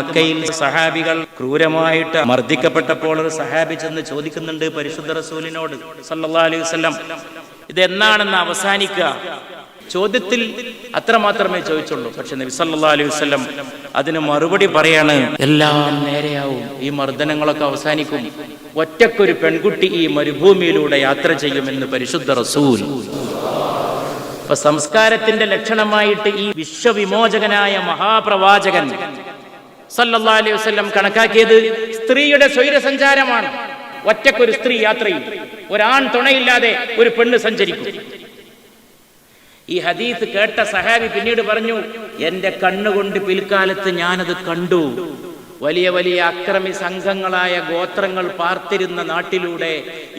മക്കയിൽ സഹാബികൾ ക്രൂരമായിട്ട് മർദ്ദിക്കപ്പെട്ടപ്പോൾ ഒരു സഹാബി ചെന്ന് ചോദിക്കുന്നുണ്ട് പരിശുദ്ധ റസൂലിനോട് സല്ലല്ലാഹു അലൈഹി വസല്ലം, ഇതെന്നാണെന്ന് അവസാനിക്കുക? ചോദ്യത്തിൽ അത്രമാത്രമേ ചോദിച്ചുള്ളൂ. പക്ഷെ നബി സല്ലല്ലാഹു അലൈഹി വസല്ലം അതിന് മറുപടി പറയാണ്, എല്ലാം നേരെയാവും, ഈ മർദ്ദനങ്ങളൊക്കെ അവസാനിക്കും, ഒറ്റക്കൊരു പെൺകുട്ടി ഈ മരുഭൂമിയിലൂടെ യാത്ര ചെയ്യുമെന്ന് പരിശുദ്ധ റസൂൽ. അപ്പൊ സംസ്കാരത്തിന്റെ ലക്ഷണമായിട്ട് ഈ വിശ്വവിമോചകനായ മഹാപ്രവാചകൻ സല്ലല്ലാഹു അലൈഹി വസല്ലം കണക്കാക്കിയത് സ്ത്രീയുടെ സ്വൈരസഞ്ചാരമാണ്. ഒറ്റക്കൊരു സ്ത്രീ യാത്ര ചെയ്യും, ഒരാൺ തുണയില്ലാതെ ഒരു പെണ്ണ് സഞ്ചരിക്കും. ഈ ഹദീസ് കേട്ട സഹാബി പിന്നീട് പറഞ്ഞു, എന്റെ കണ്ണുകൊണ്ട് പിൽക്കാലത്ത് ഞാനത് കണ്ടു. വലിയ വലിയ അക്രമി സംഘങ്ങളായ ഗോത്രങ്ങൾ പാർത്തിരുന്ന നാട്ടിലൂടെ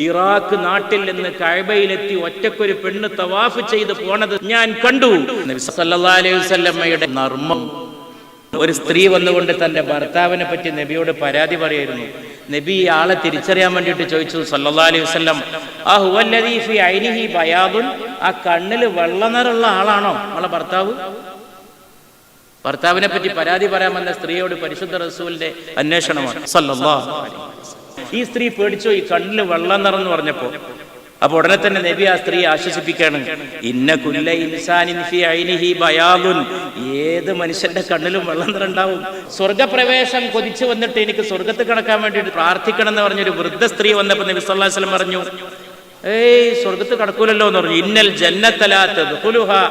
ഇറാഖ് നാട്ടിൽ നിന്ന് കഅബയിലെത്തി ഒറ്റക്കൊരു പെണ്ണ് തവാഫ് ചെയ്ത് പോണത് ഞാൻ കണ്ടു. നബി സല്ലല്ലാഹു അലൈഹി വസല്ലമയുടെ നർമ്മം. ഒരു സ്ത്രീ വന്നുകൊണ്ട് തന്റെ ഭർത്താവിനെ പറ്റി നബിയോട് പരാതി പറയായിരുന്നു. നബി ഈ ആളെ തിരിച്ചറിയാൻ വേണ്ടിയിട്ട് ചോദിച്ചു സല്ലല്ലാഹു അലൈഹി വസല്ലം, അഹുവല്ലദീ ഫീ ഐനിഹി ബയാദുൻ, ആ കണ്ണിൽ വെള്ളനിറമുള്ള ആളാണോ നമ്മളെ ഭർത്താവ്? ഭർത്താവിനെ പറ്റി പരാതി പറയാമെന്ന സ്ത്രീയോട് പരിശുദ്ധ റസൂലിന്റെ അന്വേഷണമാണ് സല്ലല്ലാഹു അലൈഹി വസല്ലം. ഈ സ്ത്രീ പേടിച്ചു, ഈ കണ്ണിൽ വെള്ളം നിറന്ന് പറഞ്ഞപ്പോ. അപ്പൊ ഉടനെ തന്നെ നബി ആ സ്ത്രീ ആശ്വസിപ്പിക്കുകയാണ്, ഇന്ന കുല്ല ഇൻസാനിൻ ഫീ ഐനിഹി ബയാദുൻ, ഏത് മനുഷ്യന്റെ കണ്ണിലും വെള്ളം നിറണ്ടാവും. സ്വർഗപ്രവേശം കൊതിച്ചു വന്നിട്ട് എനിക്ക് സ്വർഗത്ത് കടക്കാൻ വേണ്ടിയിട്ട് പ്രാർത്ഥിക്കണം എന്ന് പറഞ്ഞൊരു വൃദ്ധ സ്ത്രീ വന്നപ്പോ നബി സല്ലല്ലാഹു അലൈഹി വസല്ലം പറഞ്ഞു, സ്വർഗത്ത് കടക്കൂലല്ലോ എന്ന് പറഞ്ഞു. ഇന്നൽ ജന്നത ലാ തദ്ഖുലുഹാ,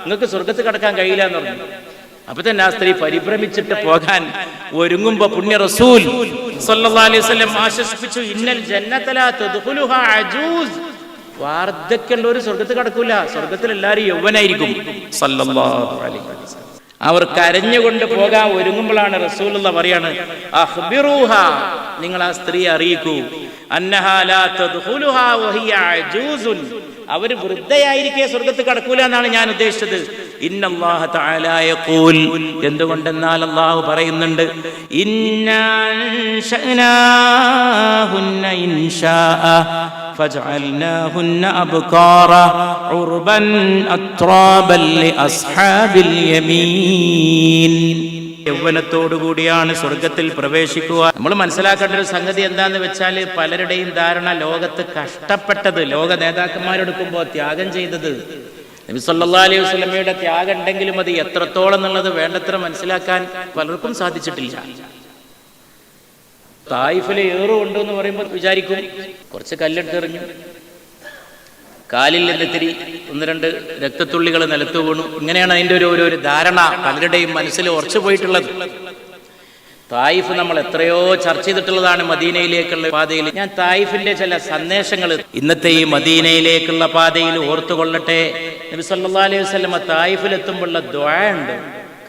നിങ്ങൾക്ക് സ്വർഗത്ത് കടക്കാൻ കഴിയില്ല എന്ന് പറഞ്ഞു. അപ്പൊ തന്നെ ആ സ്ത്രീ പരിഭ്രമിച്ചിട്ട് പോകാൻ ഒരുങ്ങുമ്പോ പുണ്യ റസൂൽ സല്ലല്ലാഹു അലൈഹി വസല്ലം ആശ്വസിപ്പിച്ചു, ഇന്നൽ ജന്നത ലാ തദ്ഖുലുഹാ അജൂസ്, വാർദ്ധക്യമുള്ളവർ സ്വർഗത്ത് കടക്കൂല, സ്വർഗത്തിൽ എല്ലാവരും യൗവനായിരിക്കും സല്ലല്ലാഹു അലൈഹി വസല്ലം. അവർ കരഞ്ഞുകൊണ്ട് പോകാൻ ഒരുങ്ങുമ്പോഴാണ് റസൂലുള്ള പറയാണ്, അഖ്ബിറൂഹാ, നിങ്ങൾ ആ സ്ത്രീ അറിയിക്കൂ, അന്നഹാ ലാ തദ്ഖുലുഹാ വഹിയ അജൂസുൻ, അവർ വൃദ്ധയായിരിക്കെ സ്വർഗത്ത് കടക്കൂല എന്നാണ് ഞാൻ ഉദ്ദേശിച്ചത്. ഇന്നല്ലാഹ തആല യഖൂൽ, എന്തുകൊണ്ടെന്നാൽ അല്ലാഹു പറയുന്നുണ്ട്, ഇന്നാ അൻശഅനാഹുന്ന ഇൻശാഅ ഫജഅൽനാഹുന്ന അബ്കാറ ഉർബൻ അത്റാബൻ ലിഅസ്ഹാബിൽ യമീൻ. യൗവനത്തോടുകൂടിയാണ് സ്വർഗത്തിൽ പ്രവേശിക്കുക. നമ്മൾ മനസ്സിലാക്കേണ്ട ഒരു സംഗതി എന്താന്ന് വെച്ചാൽ, പലരുടെയും ധാരണ ലോകത്ത് കഷ്ടപ്പെട്ടത്, ലോക നേതാക്കന്മാരെടുക്കുമ്പോൾ ത്യാഗം ചെയ്തത്, നബി സല്ലല്ലാഹു അലൈഹി വസല്ലമയുടെ ത്യാഗം ഉണ്ടെങ്കിലും അത് എത്രത്തോളം എന്നുള്ളത് വേണ്ടത്ര മനസ്സിലാക്കാൻ പലർക്കും സാധിച്ചിട്ടില്ല. തായിഫിലെ ഏറുകൊണ്ട് എന്ന് പറയുമ്പോൾ വിചാരിക്കും കുറച്ച് കല്ലെടുത്തെറിഞ്ഞു, കാലിൽ നിന്നെത്തിരി ഒന്ന് രണ്ട് രക്തത്തുള്ളികൾ നിലത്ത് വീണു, ഇങ്ങനെയാണ് അതിൻ്റെ ഒരു ധാരണ പലരുടെയും മനസ്സിൽ ഉറച്ചു പോയിട്ടുള്ളത്. തായിഫ് നമ്മൾ എത്രയോ ചർച്ച ചെയ്തിട്ടുള്ളതാണ്. മദീനയിലേക്കുള്ള പാതയിൽ ഞാൻ തായിഫിന്റെ ചില സന്ദേശങ്ങൾ ഇന്നത്തെ ഈ മദീനയിലേക്കുള്ള പാതയിൽ ഓർത്തുകൊള്ളട്ടെ. നബി സല്ലല്ലാഹു അലൈഹി വസല്ലം തായിഫിലെത്തുമ്പോഴുള്ള ദുആ ഉണ്ട്,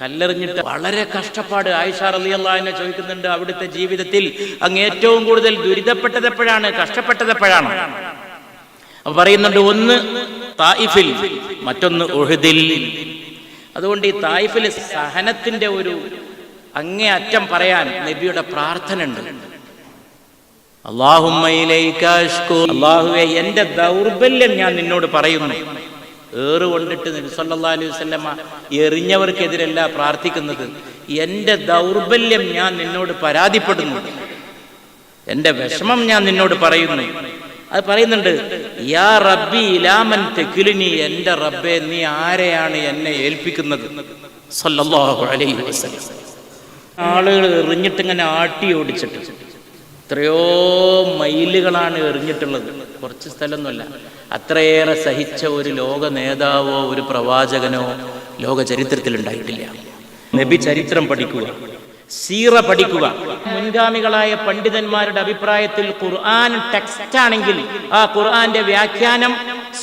കല്ലെറിഞ്ഞിട്ട് വളരെ കഷ്ടപ്പാട്. ആയിഷ റളിയല്ലാഹു അൻഹ ചോദിക്കുന്നുണ്ട്, അവിടുത്തെ ജീവിതത്തിൽ അങ്ങ് ഏറ്റവും കൂടുതൽ ദുരിതപ്പെട്ടത് എപ്പോഴാണ്, കഷ്ടപ്പെട്ടത് എപ്പോഴാണ്? അപ്പൊ പറയുന്നുണ്ട്, ഒന്ന് തായിഫിൽ, മറ്റൊന്ന് ഉഹദിൽ. അതുകൊണ്ട് ഈ തായിഫിൽ സഹനത്തിന്റെ ഒരു അങ്ങേ അറ്റം പറയാൻ നബിയുടെ പ്രാർത്ഥന ഉണ്ട്. അല്ലാഹുമ്മ ഇലൈക അഷ്കു, അല്ലാഹുവേ എന്റെ ദൗർബല്യം ഞാൻ നിന്നോട് പറയുന്നു. ഏറുകൊണ്ടിട്ട് നബി സല്ലല്ലാഹു അലൈഹി വസല്ലമ എറിഞ്ഞവർക്കെതിരല്ല പ്രാർത്ഥിക്കുന്നത്, എന്റെ ദൗർബല്യം ഞാൻ നിന്നോട് പരാതിപ്പെടുന്നു, എന്റെ വിഷമം ഞാൻ നിന്നോട് പറയുന്നു. അത് പറയുന്നുണ്ട്, യാ റബ്ബി ഇലാമൻ തകിലുനി, എന്റെ റബ്ബേ നീ ആരെയാണ് എന്നെ ഏൽപ്പിക്കുന്നത് സല്ലല്ലാഹു അലൈഹി വസല്ലം. ആളുകൾ എറിഞ്ഞിട്ടിങ്ങനെ ആട്ടി ഓടിച്ചിട്ട് എത്രയോ മൈലുകളാണ് എറിഞ്ഞിട്ടുള്ളത്, കുറച്ച് സ്ഥലമൊന്നുമല്ല. അത്രയേറെ സഹിച്ച ഒരു ലോക നേതാവോ ഒരു പ്രവാചകനോ ലോക ചരിത്രത്തിൽ ഉണ്ടായിട്ടില്ല. നബി ചരിത്രം പഠിക്കുക, സീറ പഠിക്കുക. മുൻഗാമികളായ പണ്ഡിതന്മാരുടെ അഭിപ്രായത്തിൽ ഖുർആൻ ടെക്സ്റ്റ് ആണെങ്കിൽ ആ ഖുർആന്റെ വ്യാഖ്യാനം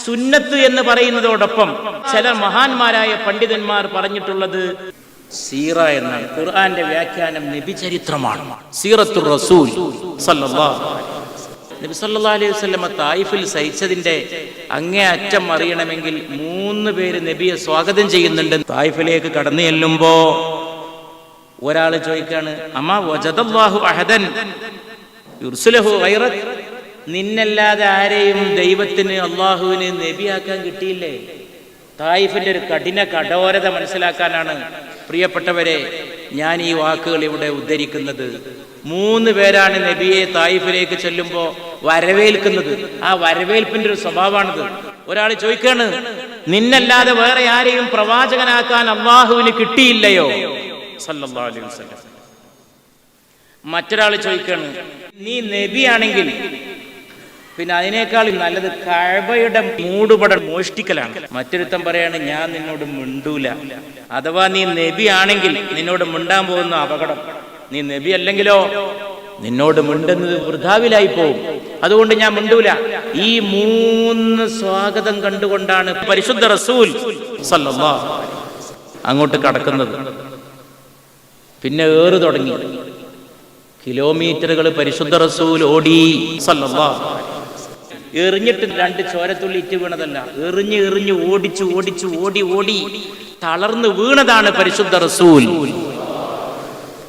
സുന്നത്ത് എന്ന് പറയുന്നതോടൊപ്പം ചില മഹാന്മാരായ പണ്ഡിതന്മാർ പറഞ്ഞിട്ടുള്ളത് സീറ എന്നാണ്. ഖുർആന്റെ വ്യാഖ്യാനം നബി ചരിത്രമാണ്, സീറത്തുർ റസൂൽ സല്ലല്ലാഹു അലൈഹി വസല്ലം. നബി സല്ലല്ലാഹു അലൈഹി വസല്ലം തായിഫിൽ സഹിച്ചതിന്റെ അങ്ങേ അറ്റം അറിയണമെങ്കിൽ 3 പേര് നബിയെ സ്വാഗതം ചെയ്യുന്നുണ്ട്. തായിഫിലേക്ക് കടന്നു ചെല്ലുമ്പോ ഒരാൾ ചോദിക്കാണ്, അമ്മാ വജദല്ലാഹു അഹദൻ യുർസിലഹു ഗൈറക്, നിന്നല്ലാതെ ആരെയും ദൈവത്തിന് അള്ളാഹുവിന് നബിയാക്കാൻ കിട്ടിയില്ലേ? തായിഫിന്റെ ഒരു കഠിന കഠോരത മനസ്സിലാക്കാനാണ് പ്രിയപ്പെട്ടവരെ, ഞാൻ ഈ വാക്കുകൾ ഇവിടെ ഉദ്ധരിക്കുന്നത് 3 പേരാണ് നബിയെ തായിഫിലേക്ക് ചെല്ലുമ്പോൾ വരവേൽക്കുന്നത്. ആ വരവേൽപ്പിന്റെ ഒരു സ്വഭാവമാണിത്. ഒരാൾ ചോദിക്കാണ്, നിന്നല്ലാതെ വേറെ ആരെയും പ്രവാചകനാക്കാൻ അള്ളാഹുവിന് കിട്ടിയില്ലയോ സല്ലല്ലാഹു അലൈഹി വസല്ലം? മറ്റൊരാൾ ചോദിക്കാണ്, നീ നബിയാണെങ്കിൽ പിന്നെ അതിനേക്കാൾ നല്ലത് കഅബയുടെ മൂടുപടം മോഷ്ടിക്കലാണ്. മറ്റൊരുത്തൻ പറയാണ്, ഞാൻ നിന്നോട് മിണ്ടൂല. അഥവാ നീ നബി ആണെങ്കിൽ നിന്നോട് മിണ്ടാൻ പോകുന്ന അപകടം, നീ നബി അല്ലെങ്കിലോ നിന്നോട് മിണ്ടുന്നത് വൃഥാവിലായി പോവും, അതുകൊണ്ട് ഞാൻ മിണ്ടൂല. ഈ 3 സ്വാഗതം കണ്ടുകൊണ്ടാണ് പരിശുദ്ധ റസൂൽ സല്ലല്ലാഹു അലൈഹി വസല്ലം അങ്ങോട്ട് കടക്കുന്നത്. പിന്നെ ഏറ് തുടങ്ങി. കിലോമീറ്ററുകൾ പരിശുദ്ധ റസൂൽ ഓടി സല്ലല്ലാഹു അലൈഹി വസല്ലം. എറിഞ്ഞിട്ട് 2 ചോരത്തുള്ളി ഇറ്റ് വീണതല്ല, എറിഞ്ഞ് ഓടി തളർന്ന് വീണതാണ് പരിശുദ്ധ റസൂൽ.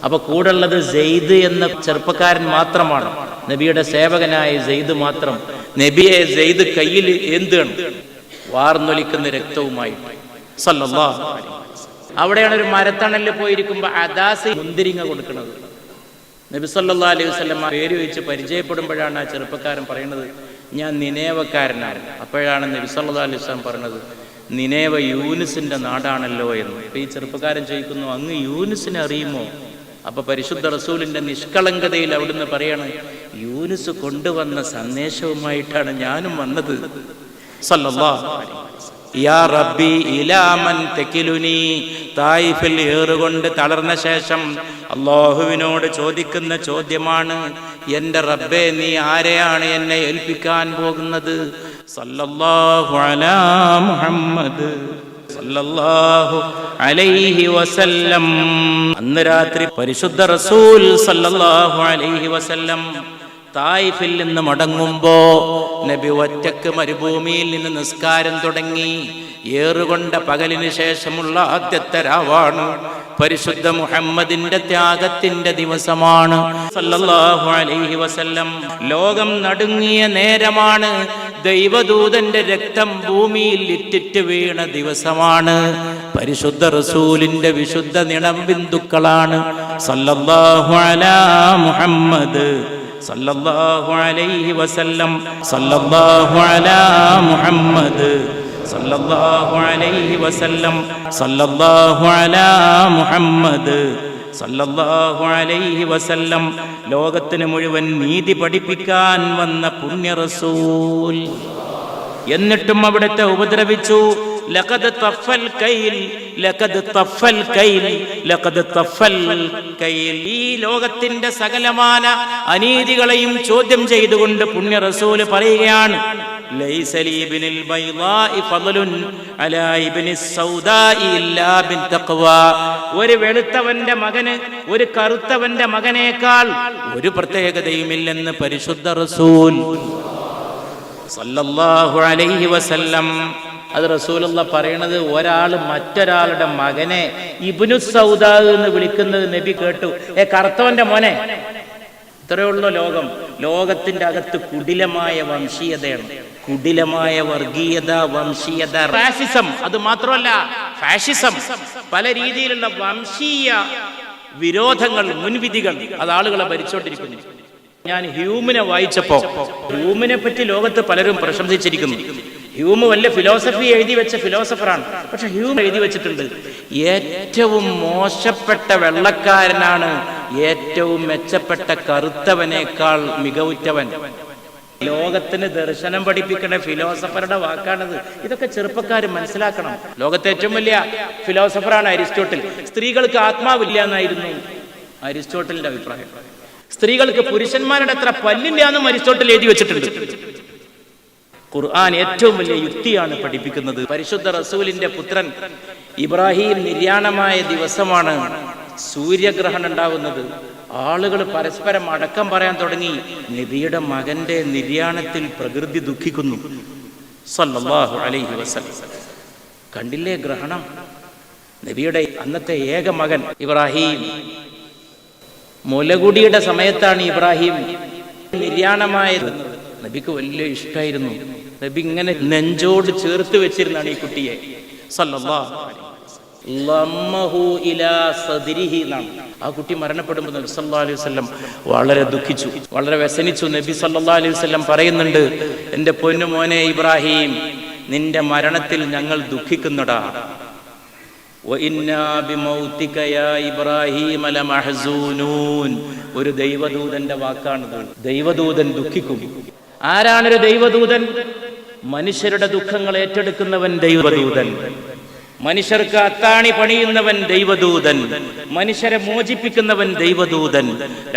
അപ്പൊ കൂടുള്ളത് സെയ്ദ് എന്ന ചെറുപ്പക്കാരൻ മാത്രമാണ്, നബിയുടെ സേവകനായ സെയ്ദ് മാത്രം. നബിയെ സെയ്ദ് കയ്യിൽ ഏന്താണ്, വാർന്നൊലിക്കുന്ന രക്തവുമായി സല്ലല്ലാഹു അലൈഹി വസല്ലം. അവിടെയാണ് ഒരു മരത്തണലിൽ പോയിരിക്കുമ്പോ അദാസ് മുന്തിരിങ്ങ കൊടുക്കുന്നത്. നബി സല്ലല്ലാഹു അലൈഹി വസല്ലം പേര് വെച്ച് പരിചയപ്പെടുമ്പോഴാണ് ആ ചെറുപ്പക്കാരൻ പറയുന്നത്, ഞാൻ നിനേവക്കാരനാണ്. അപ്പോഴാണ് നബി സല്ലല്ലാഹു അലൈഹി വസല്ലം പറഞ്ഞത്, നിനേവ യൂനുസിന്റെ നാടാണല്ലോ എന്ന്. അപ്പൊ ഈ ചെറുപ്പക്കാരൻ ചോദിക്കുന്നു, അങ്ങ് യൂനുസിനെ അറിയുമോ? അപ്പൊ പരിശുദ്ധ റസൂലിന്റെ നിഷ്കളങ്കതയിൽ അവിടുന്ന് പറയാണ്, യൂനുസ് കൊണ്ടുവന്ന സന്ദേശവുമായിട്ടാണ് ഞാനും വന്നത് സല്ലല്ലാഹു അലൈഹി വസല്ലം. യാ റബ്ബി ഇലാ മൻ തകിലുനി. തായിഫിൽ ഏറുകൊണ്ട് തളർന്ന ശേഷം അല്ലാഹുവിനോട് ചോദിക്കുന്ന ചോദ്യമാണ്, എൻ്റെ റബ്ബേ, നീ ആരെയാണ് എന്നെ ഏൽപ്പിക്കാൻ പോകുന്നത്? സല്ലല്ലാഹു അലാ മുഹമ്മദ് സല്ലല്ലാഹു അലൈഹി വസല്ലം. അന്ന് രാത്രി പരിശുദ്ധ റസൂൽ സല്ലല്ലാഹു അലൈഹി വസല്ലം തായിഫിൽ നിന്ന് മടങ്ങുമ്പോ നബി ഒറ്റക്ക് മരുഭൂമിയിൽ നിന്ന് നിസ്കാരം തുടങ്ങി. ഏറുകൊണ്ട പകലിന് ശേഷമുള്ള ആദ്യത്തെ രാവാണ്. പരിശുദ്ധ മുഹമ്മദിന്റെ ത്യാഗത്തിന്റെ ദിവസമാണ് സല്ലല്ലാഹു അലൈഹി വസല്ലം. ലോകം നടുങ്ങിയ നേരമാണ്. ദൈവദൂതന്റെ രക്തം ഭൂമിയിൽ ഇറ്റിറ്റ് വീണ ദിവസമാണ്. പരിശുദ്ധ റസൂലിന്റെ വിശുദ്ധ നിണബിന്ദുക്കളാണ് സല്ലല്ലാഹു അലാ മുഹമ്മദ് സല്ലല്ലാഹു അലൈഹി വസല്ലം. സല്ലല്ലാഹു അലാ മുഹമ്മദ് സല്ലല്ലാഹു അലൈഹി വസല്ലം. സല്ലല്ലാഹു അലാ മുഹമ്മദ് സല്ലല്ലാഹു അലൈഹി വസല്ലം. ലോകത്തിന് മുഴുവൻ നീതി പഠിപ്പിക്കാൻ വന്ന പുണ്യ റസൂൽ. എന്നിട്ടും അവിടുത്തെ ഉപദ്രവിച്ചു. ലഖദ് തഫൽ കൈൽ, ലഖദ് തഫൽ കൈൽ, ലഖദ് തഫൽ കൈൽ. ഈ ലോകത്തിന്റെ സകലമാന അനീതികളെയും ചോദ്യം ചെയ്തുകൊണ്ട് പുണ്യ റസൂൽ പറയുകയാണ്, ലൈസ ലീ ബിനിൽ ബൈളാഇ ഫളലുൻ അലാ ഇബ്നിസ് സൗദാഇ ഇല്ലാ ബിൻ തഖ്വാ. ഒരു വെളുത്തവന്റെ മകന് ഒരു കറുത്തവന്റെ മകനേക്കാൾ ഒരു പ്രത്യേകതയുമില്ലെന്ന് പരിശുദ്ധ റസൂൽ സല്ലല്ലാഹു അലൈഹി വസല്ലം. അത് റസൂലുള്ള പറയണത്, ഒരാൾ മറ്റൊരാളുടെ മകനെ ഇബ്നു സൗദാ എന്ന് വിളിക്കുന്നത് നബി കേട്ടു. കറുത്തവന്റെ മോനെ. ഇത്രയേ ഉള്ളൂ ലോകം. ലോകത്തിന്റെ അകത്ത് കുടിലമായ വംശീയതയാണ്, കുടിലമായ വർഗീയത, വംശീയത, ഫാഷിസം. അത് മാത്രമല്ല, ഫാഷിസം, പല രീതിയിലുള്ള വംശീയ വിരോധങ്ങൾ, മുൻവിധികൾ, അത് ആളുകളെ ഭരിച്ചോണ്ടിരിക്കുന്നു. ഞാൻ ഹ്യൂമിനെ വായിച്ചപ്പോ ഹ്യൂമിനെ പറ്റി ലോകത്ത് പലരും പ്രശംസിച്ചിരിക്കുന്നു. ഹ്യൂമ് വലിയ ഫിലോസഫി എഴുതി വെച്ച ഫിലോസഫറാണ്. പക്ഷെ ഹ്യൂം എഴുതി വെച്ചിട്ടുണ്ട്, ഏറ്റവും മോശപ്പെട്ട വെള്ളക്കാരനാണ് ഏറ്റവും മെച്ചപ്പെട്ട കറുത്തവനേക്കാൾ മികവുറ്റവൻ. ലോകത്തിന് ദർശനം പഠിപ്പിക്കുന്ന ഫിലോസഫറുടെ വാക്കാണത്. ഇതൊക്കെ ചെറുപ്പക്കാർ മനസ്സിലാക്കണം. ലോകത്തെ ഏറ്റവും വലിയ ഫിലോസഫറാണ് അരിസ്റ്റോട്ടിൽ. സ്ത്രീകൾക്ക് ആത്മാവില്ല എന്നായിരുന്നു അരിസ്റ്റോട്ടലിന്റെ അഭിപ്രായം. സ്ത്രീകൾക്ക് പുരുഷന്മാരുടെ അത്ര പല്ലില്ല എന്നും അരിസ്റ്റോട്ടിൽ എഴുതി വെച്ചിട്ടുണ്ട്. ഖുർആൻ ഏറ്റവും വലിയ യുക്തിയാണ് പഠിപ്പിക്കുന്നത്. പരിശുദ്ധ റസൂലിന്റെ പുത്രൻ ഇബ്രാഹിം നിര്യാണമായ ദിവസമാണ് സൂര്യഗ്രഹണം ഉണ്ടാവുന്നത്. ആളുകൾ പരസ്പരം അടക്കം പറയാൻ തുടങ്ങി. നബിയുടെ മകന്റെ നിര്യാണത്തിൽ പ്രകൃതി ദുഃഖിക്കുന്നു സല്ലല്ലാഹു അലൈഹി വസല്ലം. കണ്ടില്ലേ ഗ്രഹണം? നബിയുടെ അന്നത്തെ ഏക മകൻ ഇബ്രാഹിം. മുലകുടിയുടെ സമയത്താണ് ഇബ്രാഹിം നിര്യാണമായത്. നബിക്ക് വലിയ ഇഷ്ടമായിരുന്നു. നബി ഇങ്ങനെ നെഞ്ചോട് ചേർത്ത് വെച്ചിരുന്നാണ് ഈ കുട്ടിയെ സല്ലല്ലാഹു അലൈഹി വസല്ലം. ലമ്മഹു ഇലാ സദ്രിഹി എന്നാണ്. ആ കുട്ടി മരണപ്പെടുമ്പോൾ നബി സല്ലല്ലാഹു അലൈഹി വസല്ലം വളരെ ദുഃഖിച്ചു, വളരെ വ്യസനിച്ചു. നബി സല്ലല്ലാഹു അലൈഹി വസല്ലം പറയുന്നുണ്ട്, എൻ്റെ പൊന്നു മോനെ ഇബ്രാഹിം, നിന്റെ മരണത്തിൽ ഞങ്ങൾ ദുഃഖിക്കുന്നടാ. ഒരു ദൈവദൂതന്റെ വാക്കാണിത്. ദൈവദൂതൻ ദുഃഖിക്കും. ആരാണൊരു ദൈവദൂതൻ? മനുഷ്യരുടെ ദുഃഖങ്ങൾ ഏറ്റെടുക്കുന്നവൻ ദൈവദൂതൻ. മനുഷ്യർക്ക് അത്താണി പണിയുന്നവൻ ദൈവദൂതൻ. മനുഷ്യരെ മോചിപ്പിക്കുന്നവൻ ദൈവദൂതൻ.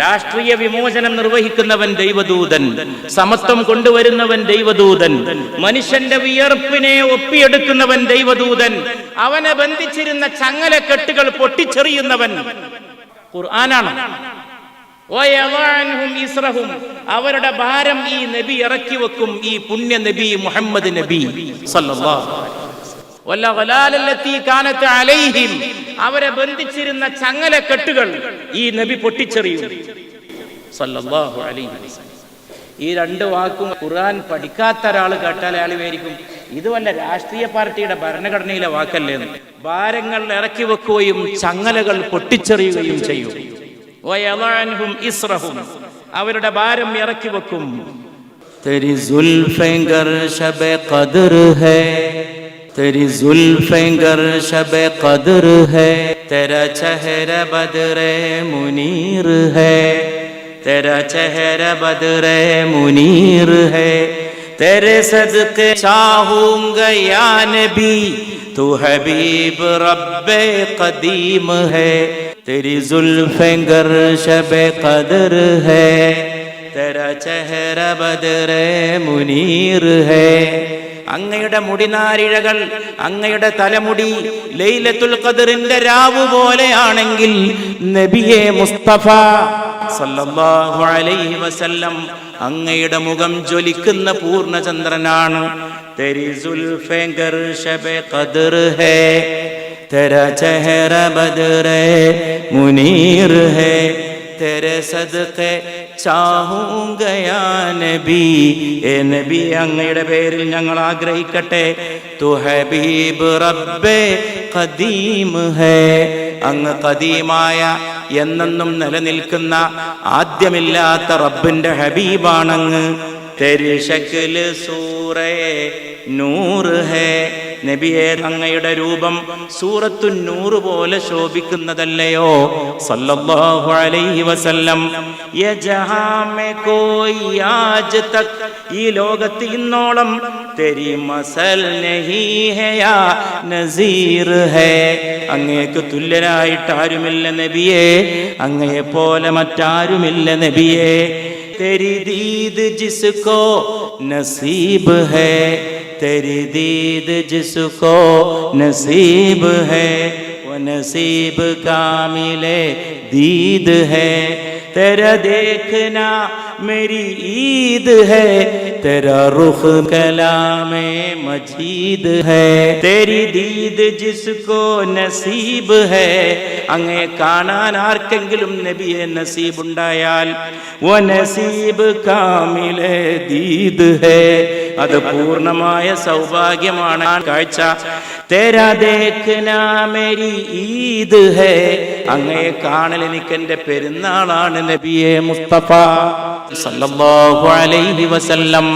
രാഷ്ട്രീയ വിമോചനം നിർവഹിക്കുന്നവൻ ദൈവദൂതൻ. സമത്വം കൊണ്ടുവരുന്നവൻ ദൈവദൂതൻ. മനുഷ്യന്റെ വിയർപ്പിനെ ഒപ്പിയെടുക്കുന്നവൻ ദൈവദൂതൻ. അവനെ ബന്ധിച്ചിരുന്ന ചങ്ങലക്കെട്ടുകൾ പൊട്ടിച്ചെറിയുന്നവൻ ഖുർആനാണ്. അവരുടെ ഭാരം ഈ നബി ഇറക്കി വെക്കും. ഈ പുണ്യ നബി മുഹമ്മദ് നബി സല്ലല്ലാഹു അലൈഹി. അവരെ ബന്ധിച്ചിരുന്ന ചങ്ങലക്കെട്ടുകൾ ഈ നബി പൊട്ടിച്ചെറിയും സല്ലല്ലാഹു അലൈഹി വസല്ലം. ഈ രണ്ട് വാക്കും ഖുർആൻ പഠിക്കാത്ത ഒരാൾ കേട്ടാൽ അയാൾ വിചാരിക്കും ഇത് വല്ല രാഷ്ട്രീയ പാർട്ടിയുടെ ഭരണഘടനയിലെ വാക്കല്ലേ എന്ന്. ഭാരങ്ങൾ ഇറക്കി വെക്കുകയും ചങ്ങലകൾ പൊട്ടിച്ചെറിയുകയും ചെയ്യും. അവരുടെ ഭാരം ഇറക്കി വെക്കും. तेरी जुल्फें गर शबे कदर है, तेरी जुल्फें गर शबे कदर है, तेरा चेहरा बदरे मुनीर है, तेरा चेहरा बदरे मुनीर है, तेरे सदके चाहूंगा या नबी, तू हबीब रब्बे कदीम है, तेरी जुल्फें गर शबे कदर है, तेरा चेहरा बदरे मुनीर है. അങ്ങയുടെ മുടിനാരിഴകൾ, അങ്ങയുടെ തലമുടി ലൈലത്തുൽ ഖദറിന്റെ രാവ് പോലെയാണെങ്കിൽ നബിയെ മുസ്തഫ സല്ലല്ലാഹു അലൈഹി വസല്ലം അങ്ങയുടെ മുഖം ജ്വലിക്കുന്ന പൂർണ്ണചന്ദ്രനാണ്. തെരി സുൽഫേ ഗർ ശബേ ഖദർ ഹേ, തെരാ ചെഹറ ബദറേ മുനീർ ഹേ, തെരെ സദഖെ ചാഹൂംഗാ യാ നബി. ഏ നബി, അങ്ങയുടെ പേരിൽ ഞങ്ങൾ ആഗ്രഹിക്കട്ടെ. തു ഹബീബ് റബ്ബേ ഖദീം ഹേ, അങ്ങ് ഖദീമായ എന്നെന്നും നിലനിൽക്കുന്ന ആദ്യമില്ലാത്ത റബ്ബിന്റെ ഹബീബാണങ്ങ്. തെരി ശക്ല് സൂറേ നൂർ ഹേ, നബിയെ അങ്ങയുടെ രൂപം സൂറത്തു നൂർ പോലെ ശോഭിക്കുന്നതല്ലയോ സല്ലല്ലാഹു അലൈഹി വസല്ലം. യ ജഹാൻ മേ കോയി ആജ് തക്, ഈ ലോകത്ത് ഇന്നോളം തെരി മസൽ നഹീ ഹേ യാ നസീർ ഹേ, അങ്ങേക്ക് തുല്യരായിട്ട് ആരുമില്ല നബിയെ, അങ്ങയെ പോലെ മറ്റാരുമില്ല നബിയെ. തെരി ദീദ് ജിസ്കോ നസീബ് ഹേ, तेरी दीद जिसको नसीब है, वो नसीब कामिले दीद है. तेरा देखना मेरी ईद है, तेरा रुख कलामे मजीद है. तेरी दीद जिसको नसीब है, അങ്ങേ കാണാൻ ആർക്കെങ്കിലും നബിയെ നസീബുണ്ടായാൽ വ നസീബ് കാമിലെ ദീദ് ഹേ, അത് പൂർണ്ണമായ സൗഭാഗ്യമാണ് കാഴ്ച. തേരാ ദേഖ്നാ മേരി ഈദ് ഹേ, അങ്ങേ കാണൽ എനിക്കെന്റെ പെരുന്നാളാണ് നബിയെ മുസ്തഫ സല്ലല്ലാഹു അലൈഹി വസല്ലം.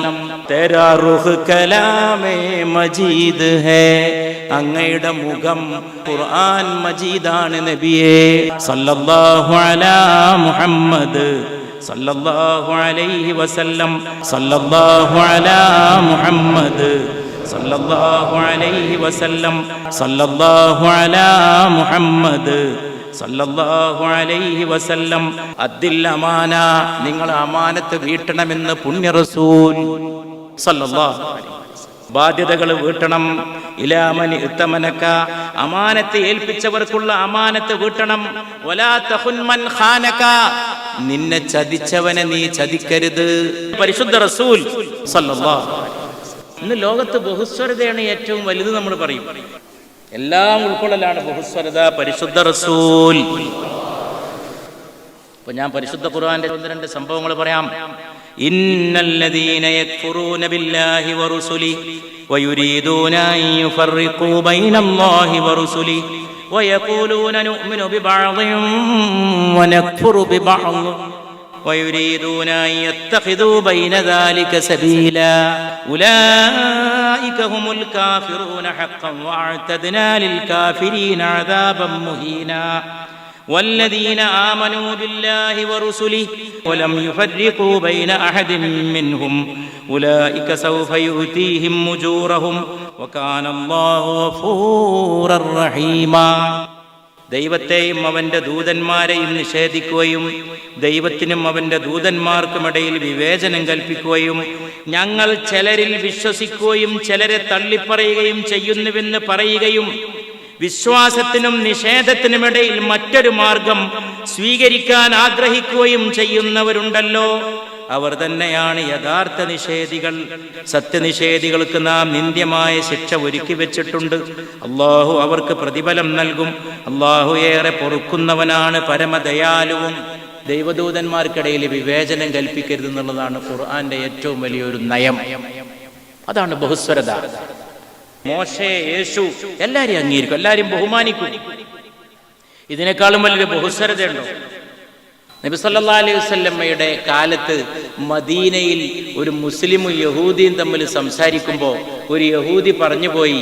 തേരാ റുഹ് കലാമേ മജീദ് ഹേ, അങ്ങയുടെ മുഖം ഖുർആൻ മജീദാണ് നബിയെ സല്ലല്ലാഹു അലാ മുഹമ്മദ് സല്ലല്ലാഹു അലൈഹി വസല്ലം. സല്ലല്ലാഹു അലാ മുഹമ്മദ് സല്ലല്ലാഹു അലൈഹി വസല്ലം. സല്ലല്ലാഹു അലാ മുഹമ്മദ് സല്ലല്ലാഹു അലൈഹി വസല്ലം. അദ്ദിൽ അമാന, നിങ്ങൾ അമാനത്ത് വീട്ടണമെന്ന് പുണ്യ റസൂൽ സല്ലല്ലാഹു അലൈഹി വസല്ലം. ബാധ്യതകൾ വീട്ടണം. ഇലാമനി ഇത്തമനക, അമാനത്ത് ഏൽപ്പിച്ചവർക്കുള്ള അമാനത്ത് വീട്ടണം. വലാ തഖുൻ മൻ ഖാനക, നിന്നെ ചതിച്ചവനെ നീ ചതിക്കരുത്. പരിശുദ്ധ റസൂൽ സല്ലല്ലാഹു അലൈഹി വസല്ലം. ഇന്ന് ലോകത്ത് ബഹുസ്വരതയാണ് ഏറ്റവും വലുത്. നമ്മൾ പറയും എല്ലാം ഉൾക്കൊള്ളലാണ് ബഹുസ്വരത. പരിശുദ്ധ റസൂൽ. ഇപ്പൊ ഞാൻ പരിശുദ്ധ ഖുർആന്റെ 1-2 സംഭവങ്ങൾ പറയാം. ഇന്നല്ലദീന യക്ഫുറൂന ബില്ലാഹി വറുസുലിഹി വയുരീദൂന അൻ യുഫർരിഖൂ ബൈനല്ലാഹി വറുസുലിഹി വയഖൂലൂന നുഅ്മിനു ബിബഅദിൻ വനക്ഫുറു ബിബഅദ് ويريدون أن يتخذوا بين ذلك سبيلا أولئك هم الكافرون حقا وأعتدنا للكافرين عذابا مهينا والذين آمنوا بالله ورسله ولم يفرقوا بين أحد منهم أولئك سوف يؤتيهم أجورهم وكان الله غفورا رحيما ദൈവത്തെയും അവന്റെ ദൂതന്മാരെയും നിഷേധിക്കുകയും ദൈവത്തിനും അവന്റെ ദൂതന്മാർക്കുമിടയിൽ വിവേചനം കൽപ്പിക്കുകയും ഞങ്ങൾ ചിലരിൽ വിശ്വസിക്കുകയും ചിലരെ തള്ളിപ്പറയുകയും ചെയ്യുന്നുവെന്ന് പറയുകയും വിശ്വാസത്തിനും നിഷേധത്തിനുമിടയിൽ മറ്റൊരു മാർഗം സ്വീകരിക്കാൻ ആഗ്രഹിക്കുകയും ചെയ്യുന്നവരുണ്ടല്ലോ, അവർ തന്നെയാണ് യഥാർത്ഥ നിഷേധികൾ. സത്യനിഷേധികൾക്ക് നാം നിന്ദ്യമായ ശിക്ഷ ഒരുക്കി വെച്ചിട്ടുണ്ട്. അല്ലാഹു അവർക്ക് പ്രതിഫലം നൽകും. അല്ലാഹു ഏറെ പൊറുക്കുന്നവനാണ്, പരമദയാലുവും. ദൈവദൂതന്മാർക്കിടയിൽ വിവേചനം കൽപ്പിക്കരുത് എന്നുള്ളതാണ് ഖുർആന്റെ ഏറ്റവും വലിയൊരു നയം. അതാണ് ബഹുസ്വരത. മോശെ, യേശു എല്ലാരെയും അംഗീകരിക്കും, എല്ലാരെയും ബഹുമാനിക്കും. ഇതിനേക്കാളും വലിയ ബഹുസ്വരതയുണ്ടോ? നബി സല്ലല്ലാഹു അലൈഹി വസല്ലമയുടെ കാലത്ത് മദീനയിൽ ഒരു മുസ്ലിമും യഹൂദിയും തമ്മിൽ സംസാരിക്കുമ്പോൾ ഒരു യഹൂദി പറഞ്ഞുപോയി,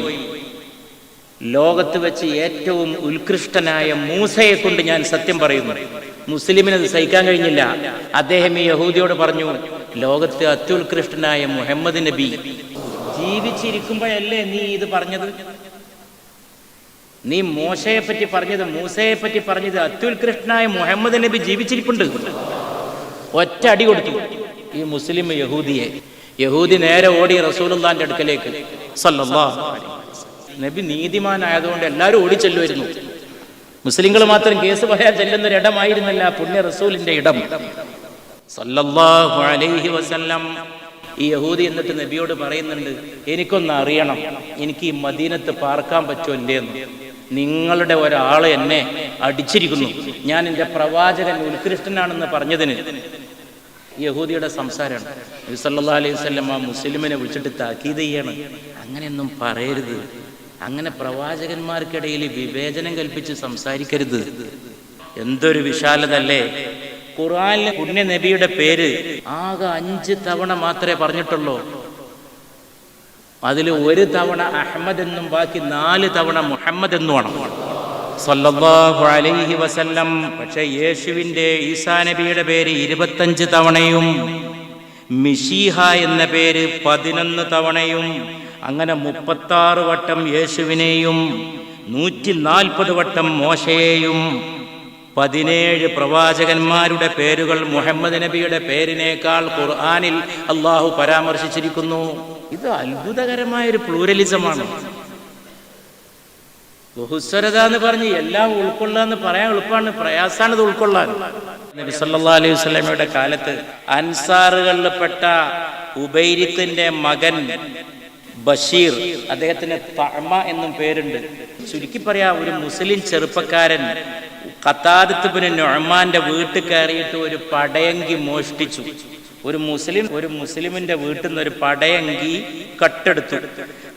ലോകത്ത് വെച്ച് ഏറ്റവും ഉത്കൃഷ്ടനായ മൂസയെ കൊണ്ട് ഞാൻ സത്യം പറയുന്നു. മുസ്ലിമിനത് സഹിക്കാൻ കഴിഞ്ഞില്ല. അദ്ദേഹം ഈ യഹൂദിയോട് പറഞ്ഞു, ലോകത്ത് അത്യുത്കൃഷ്ടനായ മുഹമ്മദ് നബി ജീവിച്ചിരിക്കുമ്പോഴല്ലേ നീ ഇത് പറഞ്ഞത്? നീ മോശയെ പറ്റി പറഞ്ഞത്, മൂസയെ പറ്റി പറഞ്ഞത്, അത്യുത്കൃഷ്ടനായ മുഹമ്മദ് നബി ജീവിച്ചിരിപ്പുണ്ട്. ഒറ്റ അടി കൊടുത്തു ഈ മുസ്ലിം യഹൂദിയെ. യഹൂദി നേരെ ഓടി റസൂലുള്ളാഹിന്റെ അടുക്കലേക്ക് സല്ലല്ലാഹു അലൈഹി വസല്ലം. നബി നീതിമാനായതുകൊണ്ട് എല്ലാവരും ഓടിച്ചെല്ലുമായിരുന്നു. മുസ്ലിങ്ങൾ മാത്രം കേസ് പറയാൻ ചെല്ലുന്നൊരു ഇടമായിരുന്നില്ല പുണ്യ റസൂലിന്റെ ഇടം സല്ലല്ലാഹു അലൈഹി വസല്ലം. ഈ യഹൂദി എന്നിട്ട് നബിയോട് പറയുന്നുണ്ട്, എനിക്കൊന്ന് അറിയണം, എനിക്ക് ഈ മദീനത്ത് പാർക്കാൻ പറ്റുമോ ഇല്ലേന്ന്. നിങ്ങളുടെ ഒരാൾ എന്നെ അടിച്ചിരിക്കുന്നു, ഞാൻ എൻ്റെ പ്രവാചകൻ ഉത്കൃഷ്ടനാണെന്ന് പറഞ്ഞതിന്. യഹൂദിയുടെ സംസാരമാണ്. നബി സല്ലല്ലാഹു അലൈഹി വസല്ലം ആ മുസ്ലിമിനെ വിളിച്ചിട്ട് താക്കീത് ചെയ്യാണ്, അങ്ങനെയൊന്നും പറയരുത്, അങ്ങനെ പ്രവാചകന്മാർക്കിടയിൽ വിവേചനം കൽപ്പിച്ച് സംസാരിക്കരുത്. എന്തൊരു വിശാലതല്ലേ! ഖുർആനിലെ പുണ്യ നബിയുടെ പേര് ആകെ 5 തവണ മാത്രമേ പറഞ്ഞിട്ടുള്ളൂ. അതിൽ ഒരു തവണ അഹ്മദ് എന്നും ബാക്കി 4 തവണ മുഹമ്മദ് എന്നുമാണ് സല്ലല്ലാഹു അലൈഹി വസല്ലം. പക്ഷെ യേശുവിന്റെ, ഈസാ നബിയുടെ പേര് 25 തവണയും മിശീഹ എന്ന പേര് 11 തവണയും, അങ്ങനെ 36 വട്ടം യേശുവിനെയും 140 വട്ടം മോശയെയും 17 പ്രവാചകന്മാരുടെ പേരുകൾ മുഹമ്മദ് നബിയുടെ പേരിനേക്കാൾ ഖുർആനിൽ അള്ളാഹു പരാമർശിച്ചിരിക്കുന്നു. ഇത് അത്ഭുതകരമായൊരു പ്ലൂരലിസമാണ്. ബഹുസ്വരത എന്ന് പറഞ്ഞ് എല്ലാം ഉൾക്കൊള്ളാന്ന് പറയാൻ എളുപ്പമാണ്, പ്രയാസാണ് ഇത് ഉൾക്കൊള്ളാൻ. നബി സല്ലല്ലാഹു അലൈഹി വസല്ലമയുടെ കാലത്ത് അൻസാറുകളിൽപ്പെട്ട ഉബൈരിത്തിന്റെ മകൻ ബഷീർ, അദ്ദേഹത്തിന് തഅമ എന്നും പേരുണ്ട്. ചുരുക്കി പറയാ, ഒരു മുസ്ലിം ചെറുപ്പക്കാരൻ ഖത്താദത്ത് ഇബ്നു നുഅ്മാന്റെ വീട്ടിൽ കയറിയിട്ട് ഒരു പടയങ്കി മോഷ്ടിച്ചു. ഒരു മുസ്ലിമിന്റെ വീട്ടിൽ നിന്ന് ഒരു പടയങ്കി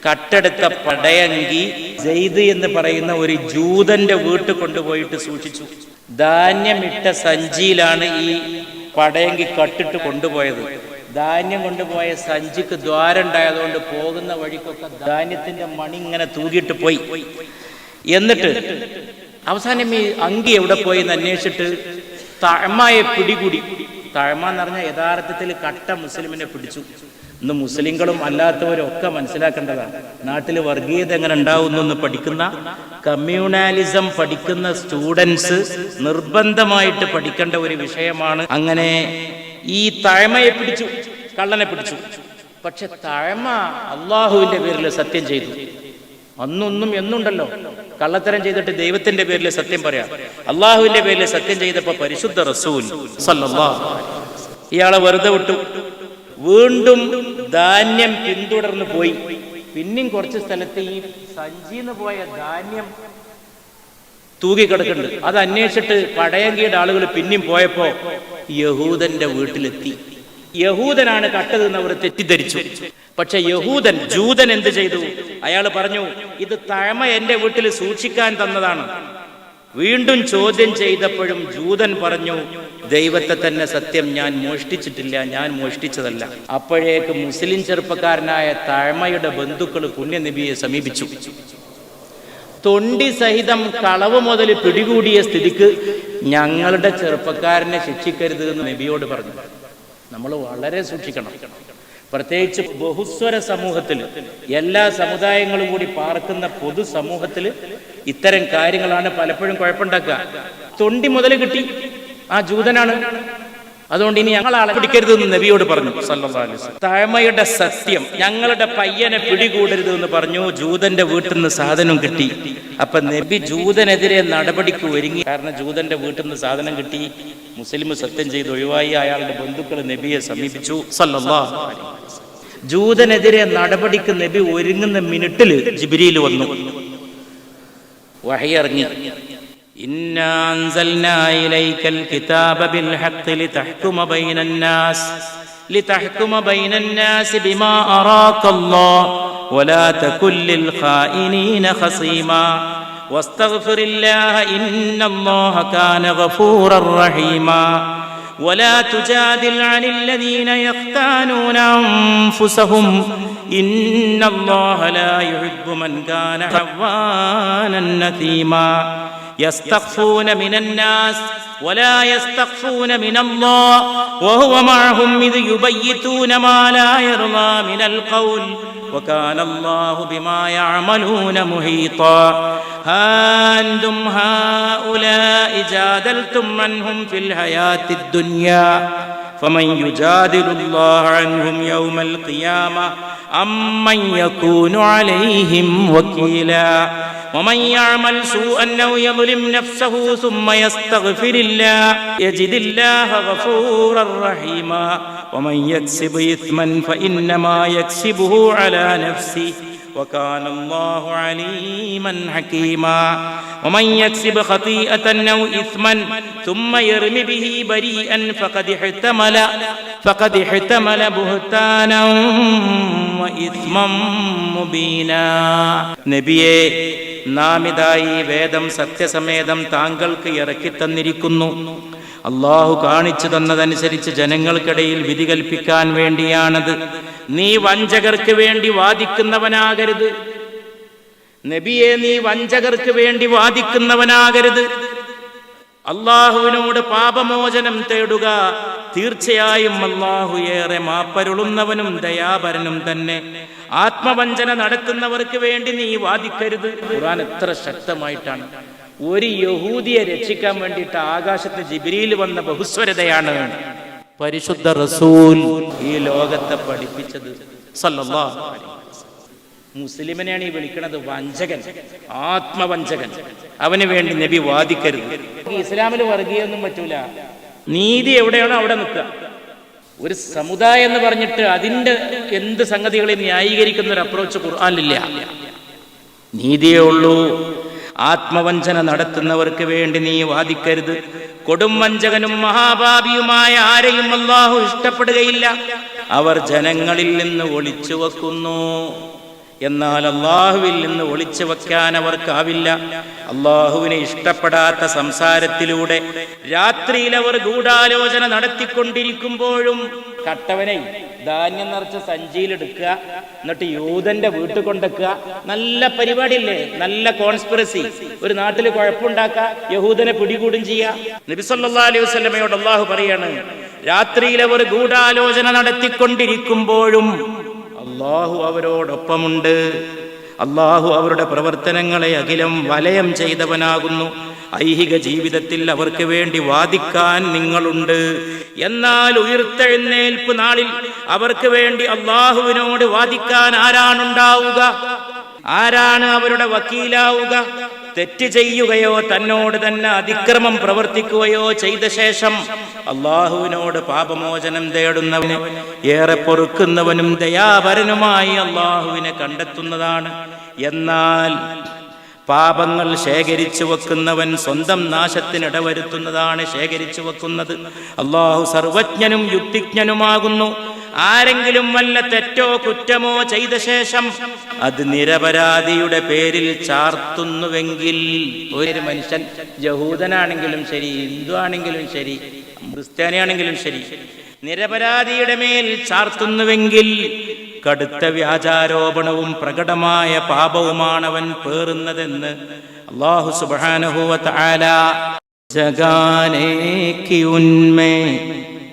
കട്ടെടുത്ത പടയങ്കി സെയ്ദ് എന്ന് പറയുന്ന ഒരു ജൂതന്റെ വീട്ടിൽ കൊണ്ടുപോയിട്ട് സൂക്ഷിച്ചു. ധാന്യമിട്ട സഞ്ചിയിലാണ് ഈ പടയങ്കി കട്ടിട്ട് കൊണ്ടുപോയത്. ധാന്യം കൊണ്ടുപോയ സഞ്ചിക്ക് ദ്വാരം ഉണ്ടായതുകൊണ്ട് പോകുന്ന വഴിക്കൊക്കെ ധാന്യത്തിന്റെ മണി ഇങ്ങനെ തൂകിയിട്ട് പോയി. എന്നിട്ട് അവസാനം ഈ അങ്കി എവിടെ പോയി എന്ന് അന്വേഷിച്ചിട്ട് തഅമയെ പിടികൂടി. തഅമ എന്ന് പറഞ്ഞാൽ യഥാർത്ഥത്തിൽ കട്ട മുസ്ലിമിനെ പിടിച്ചു. ഇന്ന് മുസ്ലിങ്ങളും അല്ലാത്തവരും ഒക്കെ മനസ്സിലാക്കേണ്ടതാണ്. നാട്ടിൽ വർഗീയത എങ്ങനെ ഉണ്ടാവുന്നു പഠിക്കുന്ന, കമ്മ്യൂണാലിസം പഠിക്കുന്ന സ്റ്റുഡൻസ് നിർബന്ധമായിട്ട് പഠിക്കേണ്ട ഒരു വിഷയമാണ്. അങ്ങനെ ഈ തഅമയെ പിടിച്ചു, കള്ളനെ പിടിച്ചു. പക്ഷെ തഅമ അള്ളാഹുവിന്റെ പേരിൽ സത്യം ചെയ്തു. അന്നൊന്നും എന്നുണ്ടല്ലോ കള്ളത്തരം ചെയ്തിട്ട് ദൈവത്തിന്റെ പേരിൽ സത്യം പറയാം. അള്ളാഹുവിന്റെ പേരിൽ സത്യം ചെയ്തപ്പോ പരിശുദ്ധ റസൂൽ സല്ലല്ലാഹു അലൈഹി വസല്ലം ഇയാളെ വെറുതെ വിട്ടു. വീണ്ടും ധാന്യം പിന്തുടർന്ന് പോയി. പിന്നെയും കുറച്ച് സ്ഥലത്ത് ഈ സഞ്ചിന്ന് പോയ ധാന്യം തൂകിക്കിടക്കുന്നുണ്ട്. അത് അന്വേഷിച്ചിട്ട് പടയങ്കിയുടെ ആളുകൾ പിന്നെയും പോയപ്പോ യഹൂദന്റെ വീട്ടിലെത്തി. യഹൂദനാണ് കട്ടതെന്ന് അവർ തെറ്റിദ്ധരിച്ചു. പക്ഷെ ജൂതൻ എന്ത് ചെയ്തു? അയാൾ പറഞ്ഞു, ഇത് തഴമ എന്റെ വീട്ടിൽ സൂക്ഷിക്കാൻ തന്നതാണ്. വീണ്ടും ചോദ്യം ചെയ്തപ്പോഴും ജൂതൻ പറഞ്ഞു, ദൈവത്തെ തന്നെ സത്യം, ഞാൻ മോഷ്ടിച്ചിട്ടില്ല, ഞാൻ മോഷ്ടിച്ചതല്ല. അപ്പോഴേക്ക് മുസ്ലിം ചെറുപ്പക്കാരനായ തഴമയുടെ ബന്ധുക്കൾ പുണ്യനബിയെ സമീപിച്ചു. തൊണ്ടി സഹിതം കളവ് മുതൽ പിടികൂടിയ സ്ഥിതിക്ക് ഞങ്ങളുടെ ചെറുപ്പക്കാരനെ ശിക്ഷിക്കരുത് എന്ന് നബിയോട് പറഞ്ഞു. നമ്മൾ വളരെ സൂക്ഷിക്കണം. പ്രത്യേകിച്ച് ബഹുസ്വര സമൂഹത്തിൽ, എല്ലാ സമുദായങ്ങളും കൂടി പാർക്കുന്ന പൊതുസമൂഹത്തിൽ ഇത്തരം കാര്യങ്ങളാണ് പലപ്പോഴും കുഴപ്പമുണ്ടാക്കുക. തൊണ്ടി മുതൽ കിട്ടി, ആ ജൂതനാണ്, അതുകൊണ്ട് ഇനി ഞങ്ങൾ ആളെ പിടിക്കരുത് എന്ന് നബിയോട് പറഞ്ഞു സല്ലല്ലാഹു അലൈഹി വസല്ലം. തഴമയുടെ സത്യം, ഞങ്ങളുടെ പയ്യനെ പിടികൂടരുത് എന്ന് പറഞ്ഞു. ജൂതന്റെ വീട്ടിൽ നിന്ന് സാധനം കിട്ടി. അപ്പൊ നബി ജൂതനെതിരെ നടപടിക്ക് ഒരുങ്ങി. കാരണം ജൂതന്റെ വീട്ടിൽ നിന്ന് സാധനം കിട്ടി, മുസ്ലിം സത്യം ചെയ്ത് ഒഴിവായി. അയാളുടെ ബന്ധുക്കൾ നബിയെ സമീപിച്ചു സല്ലല്ലാഹു അലൈഹി വസല്ലം. ജൂതനെതിരെ നടപടിക്ക് നബി ഒരുങ്ങുന്ന മിനിറ്റിൽ ജിബ്രീൽ വന്നു, വഹി ഇറങ്ങി. ഇന്നാ അൻസൽനാ ഇലൈക്കൽ കിതാബ ബിൽ ഹഖ് ലിതഹ്കുമ ബൈനന്നാസ് ബിമാ അറാകല്ലാഹ് വലാ തകുൽ ലിൽ ഖായിനീന ഖസീമാ വസ്തഗ്ഫിറില്ലാഹ ഇന്നല്ലാഹ കാന ഗഫൂറർ റഹീമാ ولا تجادل عن الذين يختانون أنفسهم إن الله لا يحب من كان خوانا نثيما يستخفون من الناس ولا يستخفون من الله وهو معهم إذ يبيتون ما لا يرضى من القول وكان الله بما يعملون محيطا ها أنتم هؤلاء جادلتم عنهم في الحياة الدنيا فمن يجادل الله عنهم يوم القيامة أم من يكون عليهم وكيلا ومن يعمل سوءا أو يظلم نفسه ثم يستغفر الله يجد الله غفورا رحيما ومن يكسب إثما فإنما يكسبه على نفسه وكان الله عليما حكيما ومن يكسب خطيئة أو إثما ثم يرم به بريئا فقد احتمل بهتانا وإثما مبينا നബിയേ, നാം ഇതായി വേദം സത്യസമേതം താങ്കൾക്ക് ഇറക്കി തന്നിരിക്കുന്നു. അള്ളാഹു കാണിച്ചു തന്നതനുസരിച്ച് ജനങ്ങൾക്കിടയിൽ വിധി കൽപ്പിക്കാൻ വേണ്ടിയാണത്. നീ വഞ്ചകർക്ക് വേണ്ടി വാദിക്കുന്നവനാകരുത്. നബിയെ, നീ വഞ്ചകർക്ക് വേണ്ടി വാദിക്കുന്നവനാകരുത്. അള്ളാഹുവിനോട് പാപമോചനം തേടുക. തീർച്ചയായും അള്ളാഹു ഏറെ മാപ്പരുളുന്നവനും ദയാപരനും തന്നെ. ആത്മവഞ്ചന നടത്തുന്നവർക്ക് വേണ്ടി നീ വാദിക്കരുത്. ഖുർആൻ എത്ര ശക്തമായിട്ടാണ് ഒരു യഹൂദിയെ രക്ഷിക്കാൻ വേണ്ടിയിട്ട് ആകാശത്ത് ജിബ്രീൽ വന്ന ബഹുസ്വരതയാണ് പരിശുദ്ധ റസൂൽ ഈ ലോകത്തെ പഠിപ്പിച്ചത് സല്ലല്ലാഹു അലൈഹി വസല്ലം. മുസ്ലിമിനെയാണ് ഈ വിളിക്കുന്നത് വഞ്ചകൻ, ആത്മവഞ്ചകൻ. അവന് വേണ്ടി നബി വാദിക്കരുത്. ഇസ്ലാമിൽ വർഗീയൊന്നും പറ്റൂല. നീതി എവിടെയാണോ അവിടെ നിൽക്കുക. ഒരു സമുദായം എന്ന് പറഞ്ഞിട്ട് അതിന്റെ എന്ത് സംഗതികളെ ന്യായീകരിക്കുന്ന ഒരു അപ്രോച്ച് ഖുർആനിലില്ല. നീതിയേ ഉള്ളൂ. ആത്മവഞ്ചന നടത്തുന്നവർക്ക് വേണ്ടി നീ വാദിക്കരുത്. കൊടും വഞ്ചകനും മഹാപാപിയുമായ ആരെയും അല്ലാഹു ഇഷ്ടപ്പെടുകയില്ല. അവർ ജനങ്ങളിൽ നിന്ന് ഒളിച്ചു വെക്കുന്നു. എന്നാൽ അള്ളാഹുവിൽ നിന്ന് ഒളിച്ചു വെക്കാൻ അവർക്കാവില്ല. അള്ളാഹുവിനെ ഇഷ്ടപ്പെടാത്ത സംസാരത്തിലൂടെ രാത്രിയിൽ അവർ ഗൂഢാലോചന നടത്തിക്കൊണ്ടിരിക്കുമ്പോഴും കട്ടവനെ ധാന്യം നിറച്ച സഞ്ചിയിലെടുക്കുക, എന്നിട്ട് യൂതന്റെ വീട്ടിൽ കൊണ്ടെക്കുക. നല്ല പരിപാടിയല്ലേ, നല്ല കോൺസ്പിറസി. ഒരു നാട്ടിൽ കുഴപ്പമുണ്ടാക്കുക, യഹൂദനെ പിടികൂടും ചെയ്യുക. നബി സല്ലല്ലാഹു അലൈഹി വസല്ലമയോട് അള്ളാഹു പറയാണ്, രാത്രിയിൽ അവർ ഗൂഢാലോചന നടത്തിക്കൊണ്ടിരിക്കുമ്പോഴും അള്ളാഹു അവരോടൊപ്പമുണ്ട്. അള്ളാഹു അവരുടെ പ്രവർത്തനങ്ങളെ അഖിലം വലയം ചെയ്തവനാകുന്നു. ഐഹിക ജീവിതത്തിൽ അവർക്ക് വേണ്ടി വാദിക്കാൻ നിങ്ങളുണ്ട്. എന്നാൽ ഉയർത്തെഴുന്നേൽപ്പ് നാളിൽ അവർക്ക് വേണ്ടി അള്ളാഹുവിനോട് വാദിക്കാൻ ആരാണുണ്ടാവുക? ആരാണ് അവരുടെ വക്കീലാവുക? തെറ്റ് ചെയ്യുകയോ തന്നോട് തന്നെ അതിക്രമം പ്രവർത്തിക്കുകയോ ചെയ്ത ശേഷം അള്ളാഹുവിനോട് പാപമോചനം തേടുന്നവന് ഏറെ പൊറുക്കുന്നവനും ദയാപരനുമായി അള്ളാഹുവിനെ കണ്ടെത്തുന്നതാണ്. എന്നാൽ പാപങ്ങൾ ശേഖരിച്ചു വെക്കുന്നവൻ സ്വന്തം നാശത്തിനിടവരുത്തുന്നതാണ് ശേഖരിച്ചു വെക്കുന്നത്. അല്ലാഹു സർവജ്ഞനും യുക്തിജ്ഞനുമാകുന്നു. ആരെങ്കിലും വല്ല തെറ്റോ കുറ്റമോ ചെയ്ത ശേഷം അത് നിരപരാധിയുടെ പേരിൽ ചാർത്തുന്നുവെങ്കിൽ, ഒരു മനുഷ്യൻ യഹൂദനാണെങ്കിലും ശരി, ഹിന്ദു ആണെങ്കിലും ശരി, ക്രിസ്ത്യാനിയാണെങ്കിലും ശരി, നിരപരാധിയുടെ മേൽ ചാർത്തുന്നുവെങ്കിൽ കടുത്ത വ്യാജാരോപണവും പ്രകടമായ പാപവുമാണവൻ പേറുന്നതെന്ന് അല്ലാഹു സുബ്ഹാനഹു വ തആല. ജഗാനേ കി ഉൻമേ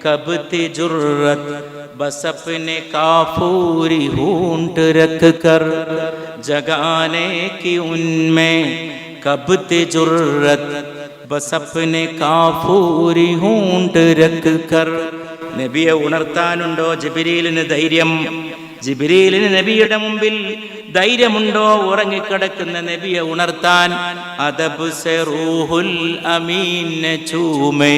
കബ് തി ജുർറത് ബസ് അപ്നെ കാഫൂരി ഹൂണ്ട് രഖ് കർ, ജഗാനേ കി ഉൻമേ കബ് തി ജുർറത് ബസ് അപ്നെ കാഫൂരി ഹൂണ്ട് രഖ് കർ. നബിയെ ഉണർത്താനുണ്ടോ ജിബ്രീലിന് ധൈര്യം? ജിബ്രീലിന് നബിയുടെ മുമ്പിൽ ധൈര്യമുണ്ടോ ഉറങ്ങിക്കിടക്കുന്ന നബിയെ ഉണർത്താൻ? അദബ് സെ റൂഹുൽ അമീൻ നെ ചൂമേ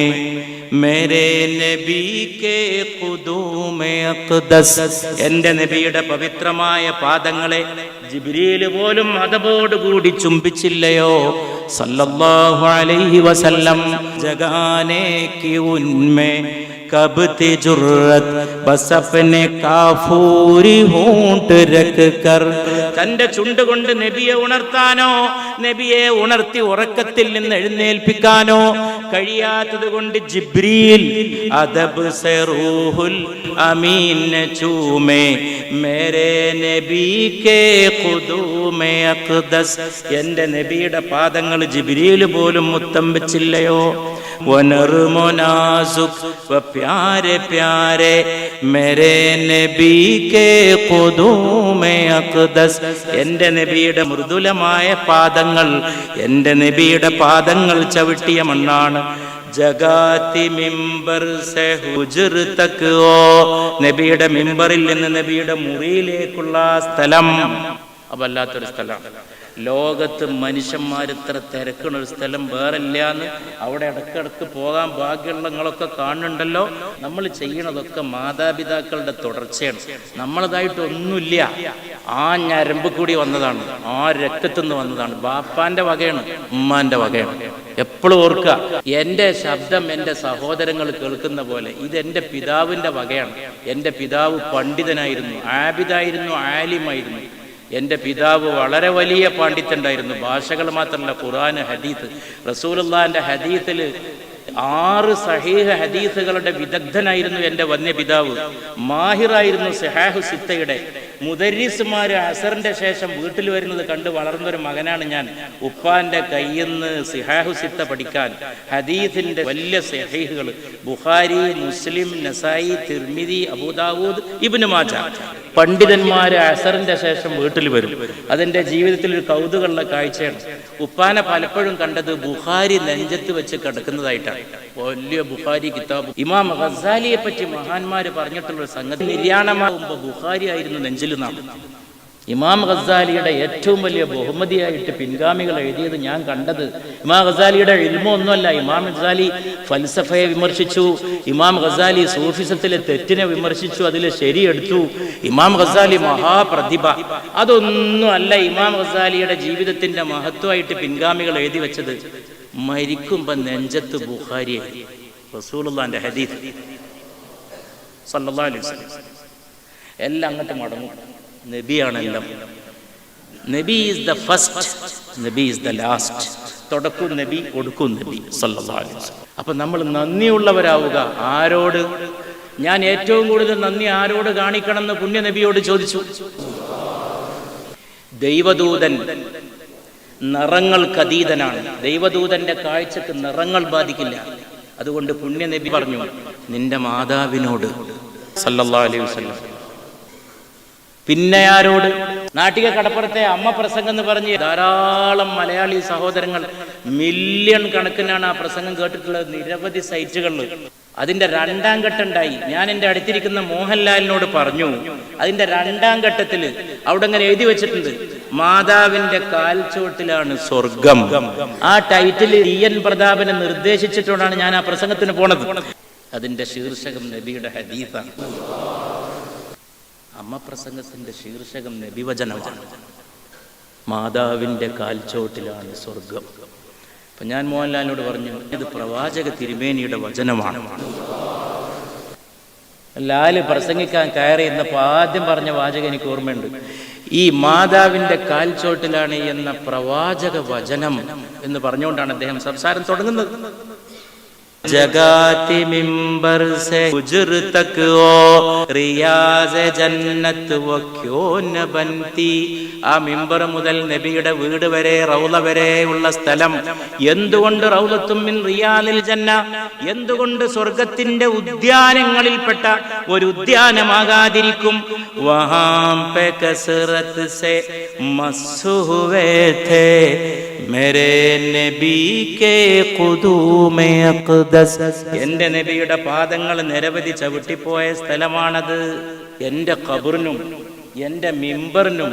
മേരെ നബി കെ ഖുദൂമെ അഖ്ദസ്. എന്റെ നബിയുടെ പവിത്രമായ പാദങ്ങളെ ജിബ്രീൽ പോലും അദബോടുകൂടി ചുംബിച്ചില്ലയോ സല്ലല്ലാഹു അലൈഹി വസല്ലം. ജഗാനേ കി ഉൻമേ കബ് തി ജുർറത് ബസ് അപ്നെ കാഫൂരി ഹൂണ്ട് രഖ് കർ. തന്റെ ചുണ്ടുകൊണ്ട് നബിയെ ഉണർത്താനോ നബിയെ ഉണർത്തി ഉറക്കത്തിൽ നിന്ന് എഴുന്നേൽപ്പിക്കാനോ കഴിയാത്തത് കൊണ്ട് ജിബ്രീൽ അദബ് സെ റൂഹുൽ അമീൻ നെ ചൂമേ മേരെ നബി കെ ഖുദൂമെ അഖ്ദസ്. എന്റെ നബിയുടെ പാദങ്ങൾ ജിബ്രീൽ പോലും മുത്തം വെച്ചില്ലയോ? വനർമോ നാസുക് വ പ്യാരെ പ്യാരെ മേരെ നബി കെ ഖുദൂമെ അഖ്ദസ്. എന്റെ നബിയുടെ മൃദുലമായ പാദങ്ങൾ, എന്റെ നബിയുടെ പാദങ്ങൾ ചവിട്ടിയ മണ്ണാണ്. ജഗാതി മിമ്പർ സെ ഹുജ്ർ തക്, ഓ നബിയുടെ മിമ്പറിൽ നിന്ന് നബിയുടെ മുറിയിലേക്കുള്ള സ്ഥലം വല്ലാത്തൊരു സ്ഥലമാണ്. ലോകത്ത് മനുഷ്യന്മാരിത്ര തിരക്കുന്ന ഒരു സ്ഥലം വേറെല്ല എന്ന് അവിടെ ഇടക്കിടക്ക് പോകാൻ ഭാഗ്യമുള്ള നിങ്ങളൊക്കെ കാണുന്നുണ്ടല്ലോ. നമ്മൾ ചെയ്യണതൊക്കെ മാതാപിതാക്കളുടെ തുടർച്ചയാണ്, നമ്മളതായിട്ടൊന്നുമില്ല. ആ ഞരമ്പ് കൂടി വന്നതാണ്, ആ രക്തത്തുനിന്ന് വന്നതാണ്. ബാപ്പാന്റെ വകയാണ്, ഉമ്മാന്റെ വകയാണ്. എപ്പോഴും ഓർക്കുക, എൻ്റെ ശബ്ദം എൻ്റെ സഹോദരങ്ങൾ കേൾക്കുന്ന പോലെ ഇതെൻ്റെ പിതാവിൻ്റെ വകയാണ്. എൻ്റെ പിതാവ് പണ്ഡിതനായിരുന്നു, ആബിദായിരുന്നു, ആലിമായിരുന്നു. എൻ്റെ പിതാവ് വളരെ വലിയ പാണ്ഡിത്യണ്ടായിരുന്നു. ഭാഷകൾ മാത്രമല്ല, ഖുർആൻ, ഹദീത്ത്, റസൂലുള്ളാഹിന്റെ ഹദീത്തിൽ 6 സഹീഹ ഹദീസുകളുടെ വിദഗ്ധനായിരുന്നു എൻ്റെ വന്യ പിതാവ്. മാഹിറായിരുന്നു സിഹാഹു സിത്തയുടെ. മുദരിസുമാര് അസറിന്റെ ശേഷം വീട്ടിൽ വരുന്നത് കണ്ട് വളർന്നൊരു മകനാണ് ഞാൻ. ഉപ്പാന്റെ കയ്യിൽ നിന്ന് സിഹാഹു സിത്ത പഠിക്കാൻ ഹദീസിന്റെ വലിയ സഹീഹുകൾ ബുഖാരി, മുസ്ലിം, നസായി, തിർമിദി, അബൂദാവൂദ്, ഇബ്നു മാജ. പണ്ഡിതന്മാര് അസറിന്റെ ശേഷം വീട്ടിൽ വരും. അതെന്റെ ജീവിതത്തിൽ ഒരു കൗതുകമുള്ള കാഴ്ചയാണ്. ഉപ്പാനെ പലപ്പോഴും കണ്ടത് ബുഖാരി നെഞ്ചത്ത് വെച്ച് കിടക്കുന്നതായിട്ടാണ്. വലിയ ബുഖാരി കിതാബ്. ഇമാം ഗസാലിയെ പറ്റി മഹാന്മാര് പറഞ്ഞിട്ടുള്ള സംഗതി, നിര്യാണമാകുമ്പോ ബുഖാരി ആയിരുന്നു നെഞ്ചിൽ നാം. ഇമാം ഗസാലിയുടെ ഏറ്റവും വലിയ ബഹുമതിയായിട്ട് പിൻഗാമികൾ എഴുതിയത് ഞാൻ കണ്ടത്, ഇമാം ഗസാലിയുടെ ഇൽമ ഒന്നുമല്ല. ഇമാം ഗസാലി ഫൽസഫയെ വിമർശിച്ചു, ഇമാം ഗസാലി സൂഫിസത്തിലെ തെറ്റിനെ വിമർശിച്ചു, അതിലെ ശരിയെടുത്തു. ഇമാം ഗസാലി മഹാപ്രതിഭ. അതൊന്നും അല്ല ഇമാം ഗസാലിയുടെ ജീവിതത്തിന്റെ മഹത്വമായിട്ട് പിൻഗാമികൾ എഴുതി വെച്ചത്. മരിക്കുമ്പോ നെഞ്ചത്ത് ബുഖാരി, റസൂലുള്ളാഹിന്റെ ഹദീസ് സല്ലല്ലാഹു അലൈഹി വസല്ലം. എല്ലാം അങ്ങോട്ട് മടങ്ങും. നബിയാണെല്ലാം. നബി ഈസ് ദ ഫസ്റ്റ്, നബി ഈസ് ദ ലാസ്റ്റ്. തുടക്കും നബി, ഒടുക്കും നബി സല്ലല്ലാഹു അലൈഹി വസല്ലം. അപ്പൊ നമ്മൾ നന്ദിയുള്ളവരാവുക. ആരോട്? ഞാൻ ഏറ്റവും കൂടുതൽ നന്ദി ആരോട് കാണിക്കണം എന്ന് പുണ്യ നബിയോട് ചോദിച്ചു. ദൈവദൂതൻ നിറങ്ങൾക്കതീതനാണ്. ദൈവദൂതന്റെ കാഴ്ചക്ക് നിറങ്ങൾ ബാധിക്കില്ല. അതുകൊണ്ട് പുണ്യ നബി പറഞ്ഞു, നിന്റെ മാതാവിനോട് സല്ലല്ലാഹു അലൈഹി വസല്ലം. പിന്നെ ആരോട്? നാട്ടിക കടപ്പുറത്തെ അമ്മ പ്രസംഗം എന്ന് പറഞ്ഞ് ധാരാളം മലയാളി സഹോദരങ്ങൾ മില്യൺ കണക്കിനാണ് ആ പ്രസംഗം കേട്ടിട്ടുള്ളത്, നിരവധി സൈറ്റുകളിൽ. അതിന്റെ 2ാം ഘട്ടം ഉണ്ടായി. ഞാൻ എൻ്റെ അടുത്തിരിക്കുന്ന മോഹൻലാലിനോട് പറഞ്ഞു, അതിന്റെ 2ാം ഘട്ടത്തിൽ അവിടെ അങ്ങനെ എഴുതി വെച്ചിട്ടുണ്ട്, മാതാവിന്റെ കാൽച്ചുവട്ടിലാണ് സ്വർഗം. ആ ടൈറ്റിൽ DN പ്രതാപനെ നിർദ്ദേശിച്ചിട്ടുകൊണ്ടാണ് ഞാൻ ആ പ്രസംഗത്തിന് പോണത്. അതിന്റെ ശീർഷകം നബിയുടെ ഹദീസാണ്. അമ്മ പ്രസംഗത്തിന്റെ ശീർഷകം നബിവചനമാണ്. മാതാവിൻ്റെ കാൽച്ചോട്ടിലാണ് സ്വർഗം. അപ്പം ഞാൻ മോഹൻലാലിനോട് പറഞ്ഞു, ഇത് പ്രവാചക തിരുമേനിയുടെ വചനമാണ്. ലാല് പ്രസംഗിക്കാൻ കയറി എന്നപ്പോൾ ആദ്യം പറഞ്ഞ വാചകം എനിക്ക് ഓർമ്മയുണ്ട്. ഈ മാതാവിൻ്റെ കാൽച്ചോട്ടിലാണ് എന്ന പ്രവാചക വചനം എന്ന് പറഞ്ഞുകൊണ്ടാണ് അദ്ദേഹം സംസാരം തുടങ്ങുന്നത്. ജഗാതി മിമ്പർ സെ ഗുജർ തക് ഓ റിയാസ് ജന്നത്ത് വ ക്യോ ന ബൻതി. ആ മിമ്പർ മുതൽ നബിയുടെ വീട് വരെ റൗള വരെ ഉള്ള സ്ഥലം എന്തുകൊണ്ട് റൗളത്തും മിൻ റിയാദിൽ ജന്ന, എന്തുകൊണ്ട് സ്വർഗത്തിന്റെ ഉദ്യാനങ്ങളിൽപ്പെട്ട ഒരു ഉദ്യാനമാകാതിരിക്കും? വഹാം പെ കസറത്ത് സെ മസ്സു ഹുവേ ഥേ മേരെ നബി കെ ഖുദൂമെ അഖ്ദസ്. എന്റെ നബിയുടെ പാദങ്ങൾ നിരവധി ചവിട്ടിപ്പോയ സ്ഥലമാണത്. എന്റെ ഖബറിനും എന്റെ മിമ്പറിനും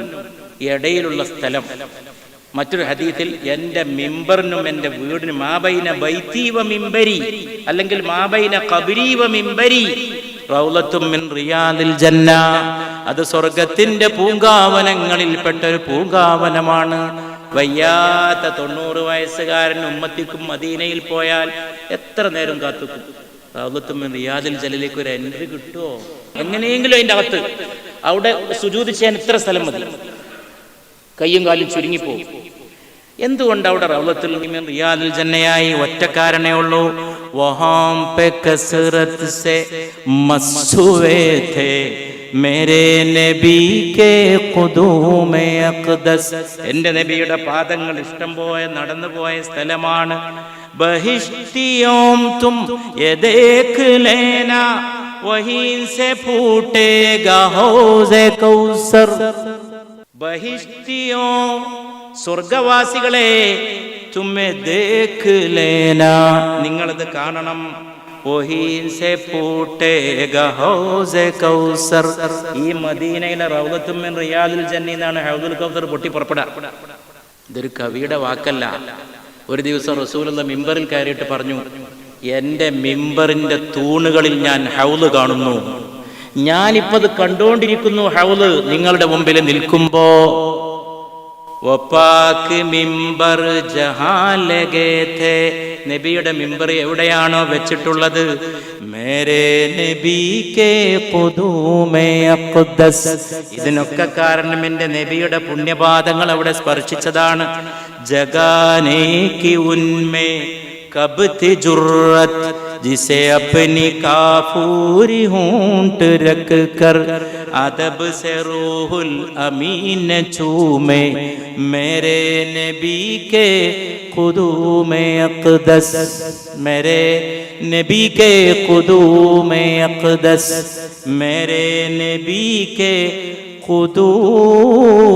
ഇടയിലുള്ള സ്ഥലം. മറ്റൊരു ഹദീസിൽ എന്റെ മിമ്പറിനും എന്റെ വീടിനും മാബൈന ബൈതി വ മിമ്പരി, അല്ലെങ്കിൽ മാബൈന ഖബരി വ മിമ്പരി റൗളത്തും മിൻ റിയാദിൽ ജന്ന. അത് സ്വർഗത്തിന്റെ പൂങ്കാവനങ്ങളിൽപ്പെട്ട ഒരു പൂങ്കാവനമാണ്. വയ്യാത്ത 90 വയസ്സുകാരൻ ഉമ്മത്തിക്കും മദീനയിൽ പോയാൽ എത്ര നേരം കാത്തുക്കും? റൗളത്തും മിൻ റിയാദിൽ ജന്നയിലേക്ക് ഒരു എൻട്രി കിട്ടുമോ? എങ്ങനെയെങ്കിലും അതിൻ്റെ അകത്ത് അവിടെ സുജൂദ് ചെയ്യാൻ ഇത്ര സ്ഥലം മതി, കയ്യും കാലും ചുരുങ്ങിപ്പോകും. എന്തുകൊണ്ട് അവിടെ റൗളത്തുൽ മിൻ റിയാദിൽ ജന്നയായി? ഒറ്റക്കാരനേ ഉള്ളൂ. വഹാം പെ കസറത്ത് സെ മസ്സുവേ ഥേ മേരെ നബി കെ ഖുദൂമെ അഖ്ദസ്. എന്റെ നബിയുടെ പാദങ്ങൾ ഇഷ്ടം പോലെ നടന്നു പോയ സ്ഥലമാണ്. ബഹിഷ്തിയോം തും യെ ദേഖ് ലേനാ വഹീൻ സെ ഫൂട്ടേഗാ ഹൗസെ കൗസർ. ബഹിഷ്തിയോ സ്വർഗവാസികളെ, തുമ്മെ ദേഖ് ലേനാ, നിങ്ങളത് കാണണം. ഈ മദീനയിലെ റൗളത്തും മിൻ റിയാദിൽ ജന്ന എന്നാണ് ഹൗദുൽ കൗസർ പൊട്ടി പുറപ്പെടാ. ഇതൊരു കവിയുടെ വാക്കല്ല. ഒരു ദിവസം റസൂലുള്ള മിമ്പറിൽ കയറിയിട്ട് പറഞ്ഞു, എൻ്റെ മിമ്പറിന്റെ തൂണുകളിൽ ഞാൻ ഹൗദ് കാണുന്നു. ഞാനിപ്പത് കണ്ടുകൊണ്ടിരിക്കുന്നു. ഹൗദ് നിങ്ങളുടെ മുമ്പിൽ നിൽക്കുമ്പോ വപാക്ക് മിമ്പർ ജഹാൻ ലഗേ ഥേ, നബിയുടെ മിമ്പർ എവിടെയാണോ വെച്ചിട്ടുള്ളത്, മേരെ നബി കെ ഖുദൂമെ അഖ്ദസ്. ഇതിനൊക്കെ കാരണം എൻ്റെ നബിയുടെ പുണ്യപാദങ്ങൾ അവിടെ സ്പർശിച്ചതാണ്. ജഗാനേ കി ഉൻമേ കബ് തി ജുർറത്ത് ജിസെ അപ്നി കാഫൂരി ഹൂंट रख कर अदब से रूहुल अमीन चूमे मेरे नबी के क़ुदूमे अक़दस. मेरे नबी के क़ुदूमे अक़दस, मेरे नबी के क़ुदूम